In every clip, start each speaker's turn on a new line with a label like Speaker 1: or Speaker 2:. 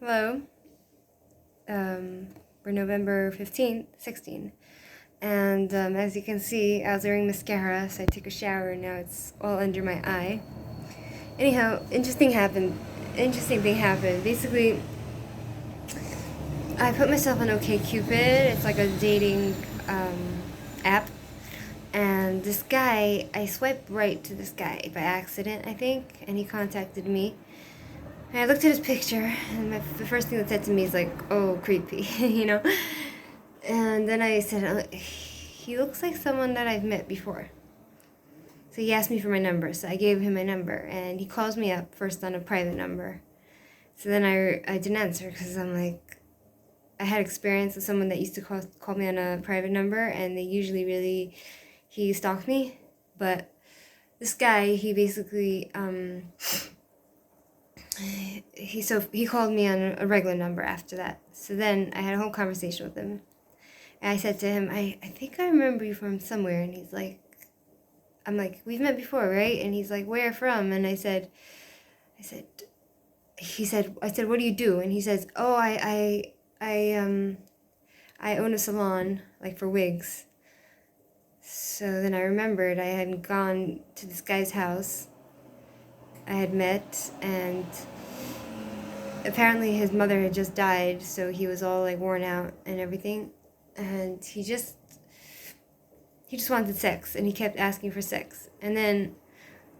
Speaker 1: Hello. We're November 15th, 16. And as you can see, I was wearing mascara, so I took a shower and now it's all under my eye. Anyhow, interesting thing happened. Basically, I put myself on OkCupid. It's like a dating app. And this guy, I swiped right to this guy by accident, I think, and he contacted me. And I looked at his picture, and the first thing that said to me is like, oh, creepy, you know? And then I said, he looks like someone that I've met before. So he asked me for my number, so I gave him my number, and he calls me up first on a private number. So then I didn't answer, because I'm like, I had experience with someone that used to call me on a private number, and they usually he stalked me. But this guy, he basically, he called me on a regular number after that. So then I had a whole conversation with him. And I said to him, I think I remember you from somewhere. And he's like, I'm like, we've met before, right? And he's like, where from? And I said, what do you do? And he says, oh, I own a salon, like for wigs. So then I remembered I had gone to this guy's house. I had met, and apparently his mother had just died, so he was all like worn out and everything. And he just wanted sex, and he kept asking for sex. And then,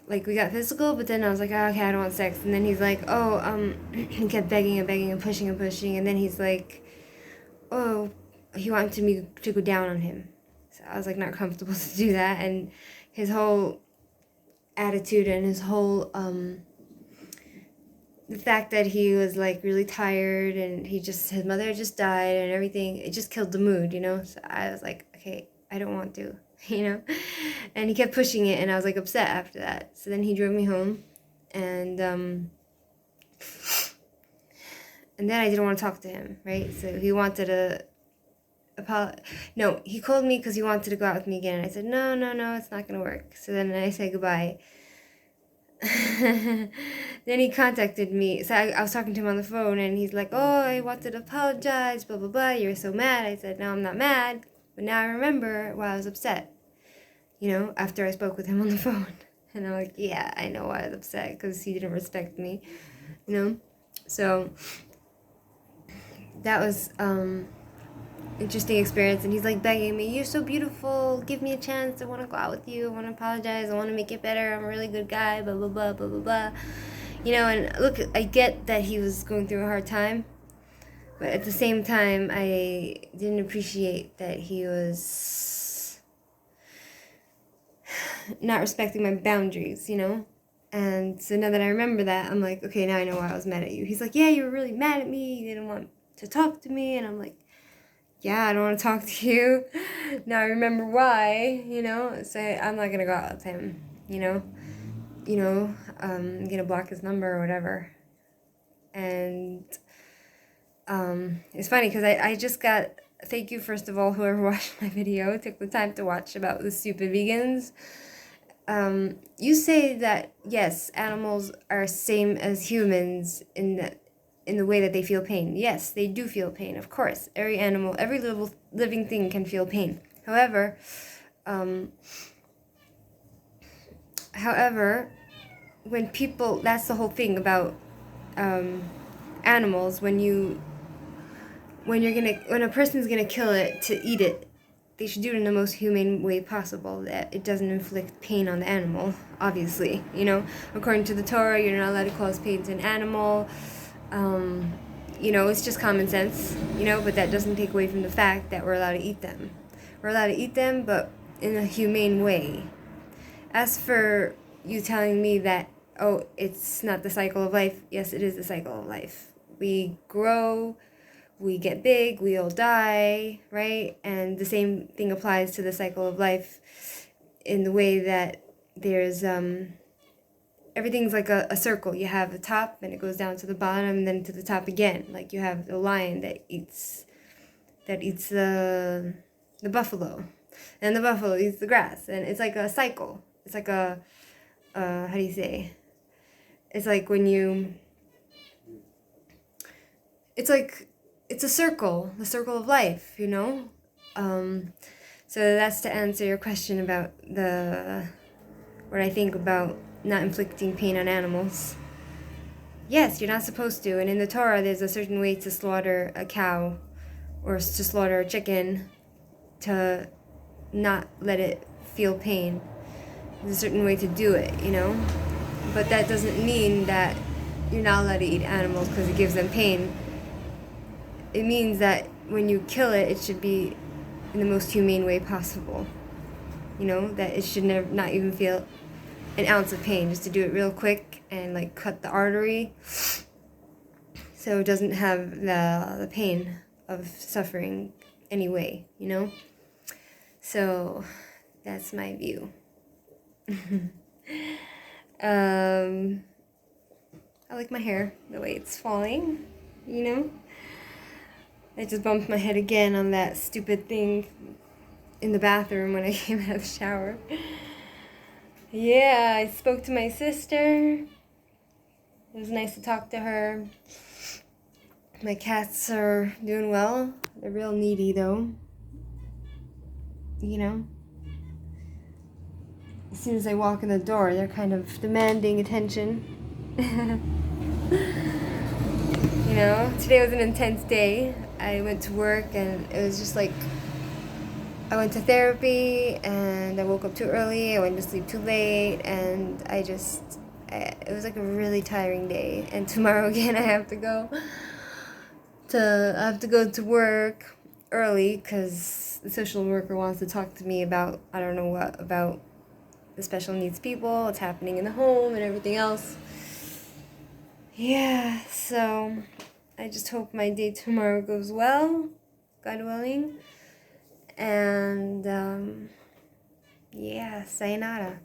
Speaker 1: like, we got physical, but then I was like, oh, okay, I don't want sex. And then he's like, he kept begging and pushing, and then he's like, oh, he wanted me to go down on him. So I was like, not comfortable to do that. And his whole attitude and his whole the fact that he was like really tired, and his mother had just died and everything, it just killed the mood, you know. So I was like, okay, I don't want to, you know. And he kept pushing it, and I was like upset after that. So then he drove me home, and then I didn't want to talk to him, right? So he wanted to he called me because he wanted to go out with me again. And I said, no, it's not gonna work. So then I said goodbye. Then he contacted me. So I was talking to him on the phone, and he's like, oh, I wanted to apologize, blah, blah, blah. You were so mad. I said, no, I'm not mad. But now I remember why I was upset, you know, after I spoke with him on the phone. And I'm like, yeah, I know why I was upset, because he didn't respect me, you know. So that was interesting experience. And he's like begging me, you're so beautiful, give me a chance, I want to go out with you, I want to apologize, I want to make it better, I'm a really good guy, blah blah blah blah blah blah, you know. And look, I get that he was going through a hard time, but at the same time I didn't appreciate that he was not respecting my boundaries, you know. And so now that I remember that, I'm like, okay, now I know why I was mad at you. He's like, yeah, you were really mad at me, you didn't want to talk to me. And I'm like, yeah, I don't want to talk to you. Now I remember why, you know. So I'm not gonna go out with him, you know. I'm gonna block his number or whatever. And it's funny because I just got, thank you first of all, whoever watched my video, took the time to watch about the stupid vegans. You say that yes, animals are same as humans in the way that they feel pain. Yes, they do feel pain, of course. Every animal, every living thing can feel pain. However, when people, that's the whole thing about animals. When a person's gonna kill it to eat it, they should do it in the most humane way possible, that it doesn't inflict pain on the animal, obviously, you know. According to the Torah, you're not allowed to cause pain to an animal. You know, it's just common sense, you know, but that doesn't take away from the fact that we're allowed to eat them. We're allowed to eat them, but in a humane way. As for you telling me that, oh, it's not the cycle of life, yes, it is the cycle of life. We grow, we get big, we all die, right? And the same thing applies to the cycle of life in the way that there's everything's like a circle. You have the top, and it goes down to the bottom, and then to the top again. Like you have the lion that eats the buffalo, and the buffalo eats the grass, and it's like a cycle. It's like a how do you say? It's like when you, it's like, it's a circle, the circle of life, you know? So that's to answer your question about what I think about not inflicting pain on animals. Yes, you're not supposed to. And in the Torah, there's a certain way to slaughter a cow or to slaughter a chicken to not let it feel pain. There's a certain way to do it, you know? But that doesn't mean that you're not allowed to eat animals because it gives them pain. It means that when you kill it, it should be in the most humane way possible. You know, that it should never, not even feel an ounce of pain, just to do it real quick and like cut the artery so it doesn't have the pain of suffering anyway, you know? So that's my view. I like my hair, the way it's falling, you know? I just bumped my head again on that stupid thing in the bathroom when I came out of the shower. Yeah, I spoke to my sister. It was nice to talk to her. My cats are doing well. They're real needy though. You know? As soon as I walk in the door, they're kind of demanding attention. You know, today was an intense day. I went to work and it was just like, I went to therapy and I woke up too early, I went to sleep too late, and it was like a really tiring day. And tomorrow again I have to go to work early because the social worker wants to talk to me about, I don't know what, about the special needs people, what's happening in the home and everything else. Yeah, so I just hope my day tomorrow goes well, God willing. And yeah, sayonara.